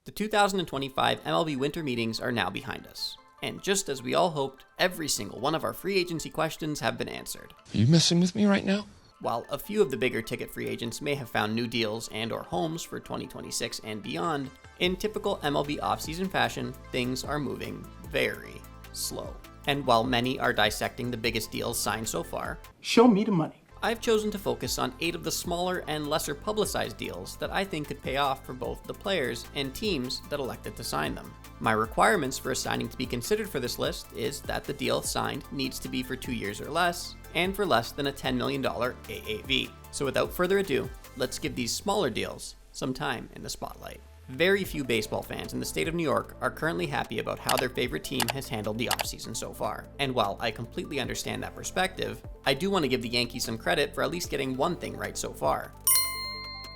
The 2025 MLB winter meetings are now behind us. And just as we all hoped, every single one of our free agency questions have been answered. Are you messing with me right now? While a few of the bigger ticket free agents may have found new deals and or homes for 2026 and beyond, in typical MLB offseason fashion, things are moving very slow. And while many are dissecting the biggest deals signed so far, show me the money. I've chosen to focus on 8 of the smaller and lesser publicized deals that I think could pay off for both the players and teams that elected to sign them. My requirements for a signing to be considered for this list is that the deal signed needs to be for 2 years or less, and for less than a $10 million AAV. So without further ado, let's give these smaller deals some time in the spotlight. Very few baseball fans in the state of New York are currently happy about how their favorite team has handled the offseason so far. And while I completely understand that perspective, I do want to give the Yankees some credit for at least getting one thing right so far.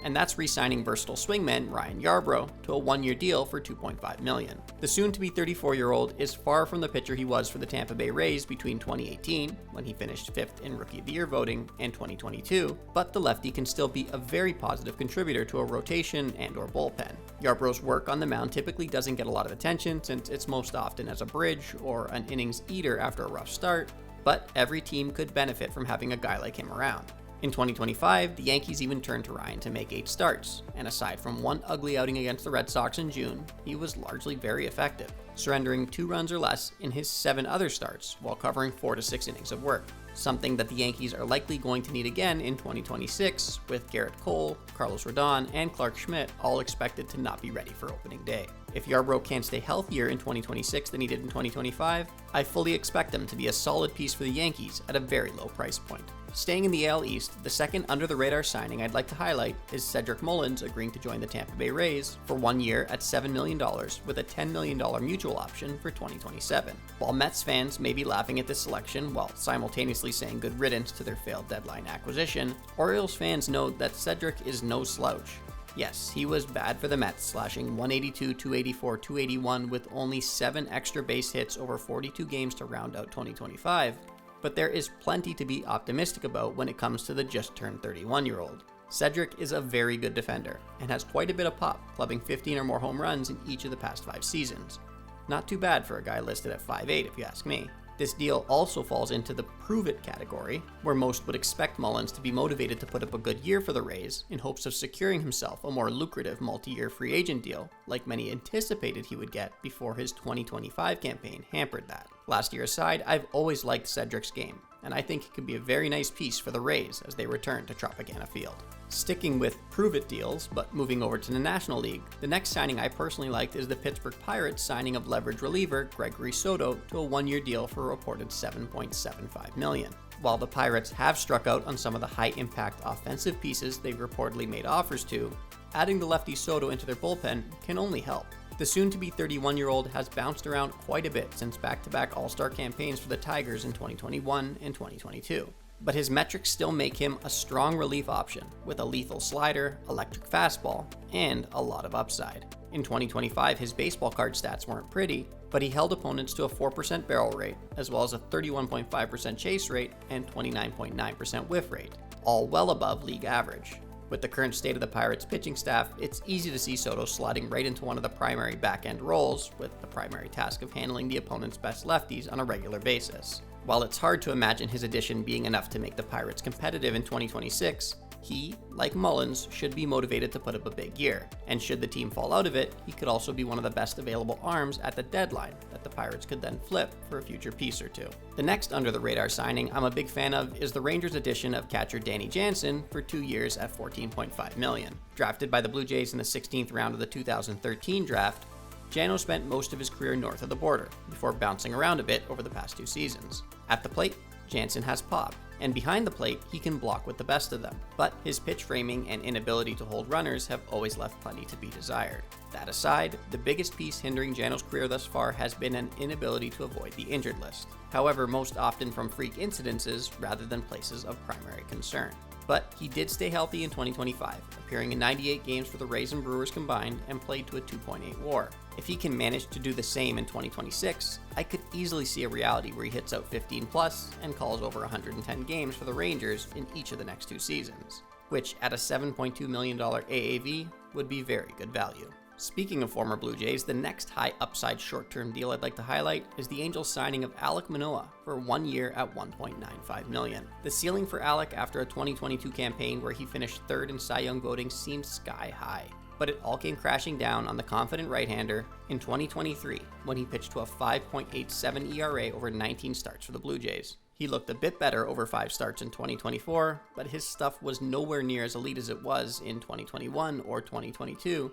And that's re-signing versatile swingman Ryan Yarbrough to a 1-year deal for $2.5 million. The soon-to-be 34-year-old is far from the pitcher he was for the Tampa Bay Rays between 2018, when he finished 5th in Rookie of the Year voting, and 2022, but the lefty can still be a very positive contributor to a rotation and or bullpen. Yarbrough's work on the mound typically doesn't get a lot of attention since it's most often as a bridge or an innings eater after a rough start, but every team could benefit from having a guy like him around. In 2025, the Yankees even turned to Ryan to make 8 starts, and aside from one ugly outing against the Red Sox in June, he was largely very effective, surrendering 2 runs or less in his 7 other starts while covering 4 to 6 innings of work, something that the Yankees are likely going to need again in 2026, with Garrett Cole, Carlos Rodon, and Clark Schmidt all expected to not be ready for opening day. If Yarbrough can stay healthier in 2026 than he did in 2025, I fully expect him to be a solid piece for the Yankees at a very low price point. Staying in the AL East, the second under-the-radar signing I'd like to highlight is Cedric Mullins agreeing to join the Tampa Bay Rays for 1 year at $7 million with a $10 million mutual option for 2027. While Mets fans may be laughing at this selection while simultaneously saying good riddance to their failed deadline acquisition, Orioles fans know that Cedric is no slouch. Yes, he was bad for the Mets, slashing 182, 284, 281 with only 7 extra base hits over 42 games to round out 2025, but there is plenty to be optimistic about when it comes to the just-turned 31-year-old. Cedric is a very good defender and has quite a bit of pop, clubbing 15 or more home runs in each of the past 5 seasons. Not too bad for a guy listed at 5'8", if you ask me. This deal also falls into the prove-it category, where most would expect Mullins to be motivated to put up a good year for the Rays in hopes of securing himself a more lucrative multi-year free agent deal, like many anticipated he would get before his 2025 campaign hampered that. Last year aside, I've always liked Cedric's game, and I think he could be a very nice piece for the Rays as they return to Tropicana Field. Sticking with prove-it deals, but moving over to the National League, the next signing I personally liked is the Pittsburgh Pirates signing of leverage reliever Gregory Soto to a 1-year deal for a reported $7.75 million. While the Pirates have struck out on some of the high-impact offensive pieces they've reportedly made offers to, adding the lefty Soto into their bullpen can only help. The soon-to-be 31-year-old has bounced around quite a bit since back-to-back All-Star campaigns for the Tigers in 2021 and 2022. But his metrics still make him a strong relief option with a lethal slider, electric fastball, and a lot of upside. In 2025, his baseball card stats weren't pretty, but he held opponents to a 4% barrel rate, as well as a 31.5% chase rate and 29.9% whiff rate, all well above league average. With the current state of the Pirates' pitching staff, it's easy to see Soto sliding right into one of the primary back-end roles, with the primary task of handling the opponent's best lefties on a regular basis. While it's hard to imagine his addition being enough to make the Pirates competitive in 2026, he, like Mullins, should be motivated to put up a big year, and should the team fall out of it, he could also be one of the best available arms at the deadline that the Pirates could then flip for a future piece or two. The next under-the-radar signing I'm a big fan of is the Rangers' addition of catcher Danny Jansen for 2 years at $14.5 million. Drafted by the Blue Jays in the 16th round of the 2013 draft, Jano spent most of his career north of the border, before bouncing around a bit over the past 2 seasons. At the plate, Jansen has pop, and behind the plate, he can block with the best of them, but his pitch framing and inability to hold runners have always left plenty to be desired. That aside, the biggest piece hindering Jano's career thus far has been an inability to avoid the injured list, however most often from freak incidences rather than places of primary concern. But he did stay healthy in 2025, appearing in 98 games for the Rays and Brewers combined and played to a 2.8 WAR. If he can manage to do the same in 2026, I could easily see a reality where he hits out 15 plus and calls over 110 games for the Rangers in each of the next 2 seasons, which at a $7.2 million AAV would be very good value. Speaking of former Blue Jays, the next high upside short-term deal I'd like to highlight is the Angels signing of Alek Manoah for 1 year at $1.95 million. The ceiling for Alek after a 2022 campaign where he finished third in Cy Young voting seemed sky high. But it all came crashing down on the confident right-hander in 2023 when he pitched to a 5.87 ERA over 19 starts for the Blue Jays. He looked a bit better over 5 starts in 2024, but his stuff was nowhere near as elite as it was in 2021 or 2022,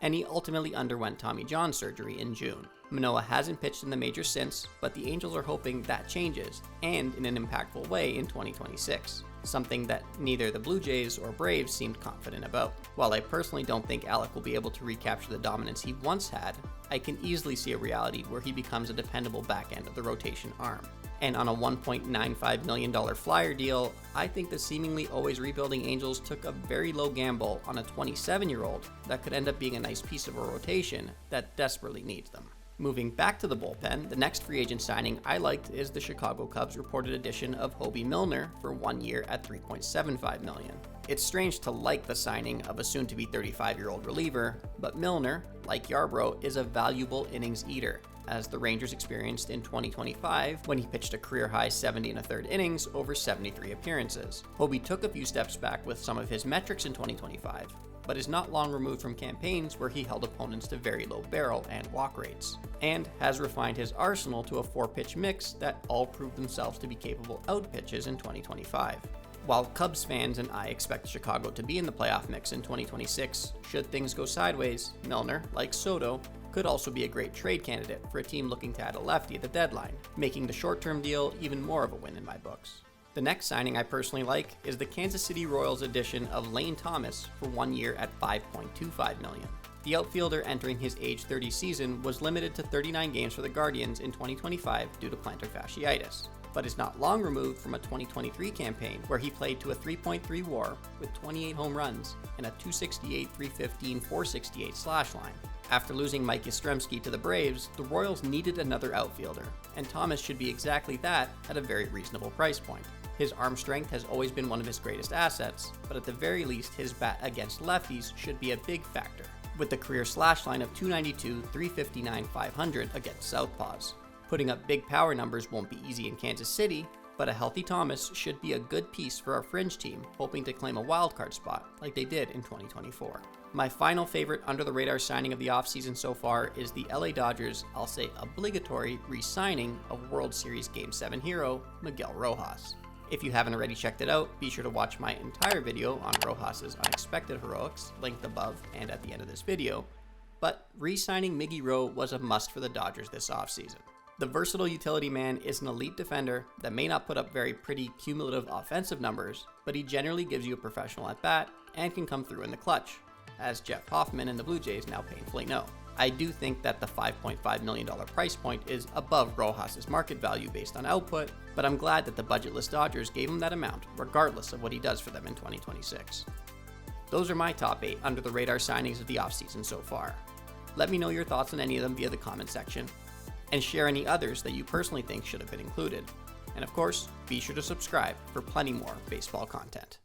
and he ultimately underwent Tommy John surgery in June. Manoah hasn't pitched in the majors since, but the Angels are hoping that changes, and in an impactful way in 2026, something that neither the Blue Jays or Braves seemed confident about. While I personally don't think Alek will be able to recapture the dominance he once had, I can easily see a reality where he becomes a dependable back end of the rotation arm. And on a $1.95 million flyer deal, I think the seemingly always rebuilding Angels took a very low gamble on a 27-year-old that could end up being a nice piece of a rotation that desperately needs them. Moving back to the bullpen, the next free agent signing I liked is the Chicago Cubs' reported addition of Hobie Milner for 1 year at $3.75 million. It's strange to like the signing of a soon-to-be 35-year-old reliever, but Milner, like Yarbrough, is a valuable innings eater, as the Rangers experienced in 2025 when he pitched a career-high 70 1/3 innings over 73 appearances. Hobie took a few steps back with some of his metrics in 2025, but is not long removed from campaigns where he held opponents to very low barrel and walk rates, and has refined his arsenal to a 4-pitch mix that all proved themselves to be capable out pitches in 2025. While Cubs fans and I expect Chicago to be in the playoff mix in 2026, should things go sideways, Milner, like Soto, could also be a great trade candidate for a team looking to add a lefty at the deadline, making the short-term deal even more of a win in my books. The next signing I personally like is the Kansas City Royals addition of Lane Thomas for 1 year at $5.25 million. The outfielder entering his age 30 season was limited to 39 games for the Guardians in 2025 due to plantar fasciitis, but is not long removed from a 2023 campaign where he played to a 3.3 WAR with 28 home runs and a .268, .315, .468 slash line. After losing Mike Yastrzemski to the Braves, the Royals needed another outfielder, and Thomas should be exactly that at a very reasonable price point. His arm strength has always been one of his greatest assets, but at the very least his bat against lefties should be a big factor, with the career slash line of .292, .359, .500 against southpaws. Putting up big power numbers won't be easy in Kansas City, but a healthy Thomas should be a good piece for our fringe team hoping to claim a wildcard spot like they did in 2024. My final favorite under-the-radar signing of the offseason so far is the LA Dodgers', I'll say obligatory, re-signing of World Series Game 7 hero Miguel Rojas. If you haven't already checked it out, be sure to watch my entire video on Rojas' unexpected heroics, linked above and at the end of this video, but re-signing Miggy Ro was a must for the Dodgers this offseason. The versatile utility man is an elite defender that may not put up very pretty cumulative offensive numbers, but he generally gives you a professional at-bat and can come through in the clutch, as Jeff Hoffman and the Blue Jays now painfully know. I do think that the $5.5 million price point is above Rojas' market value based on output, but I'm glad that the budgetless Dodgers gave him that amount regardless of what he does for them in 2026. Those are my top 8 under-the-radar signings of the offseason so far. Let me know your thoughts on any of them via the comment section, and share any others that you personally think should have been included. And of course, be sure to subscribe for plenty more baseball content.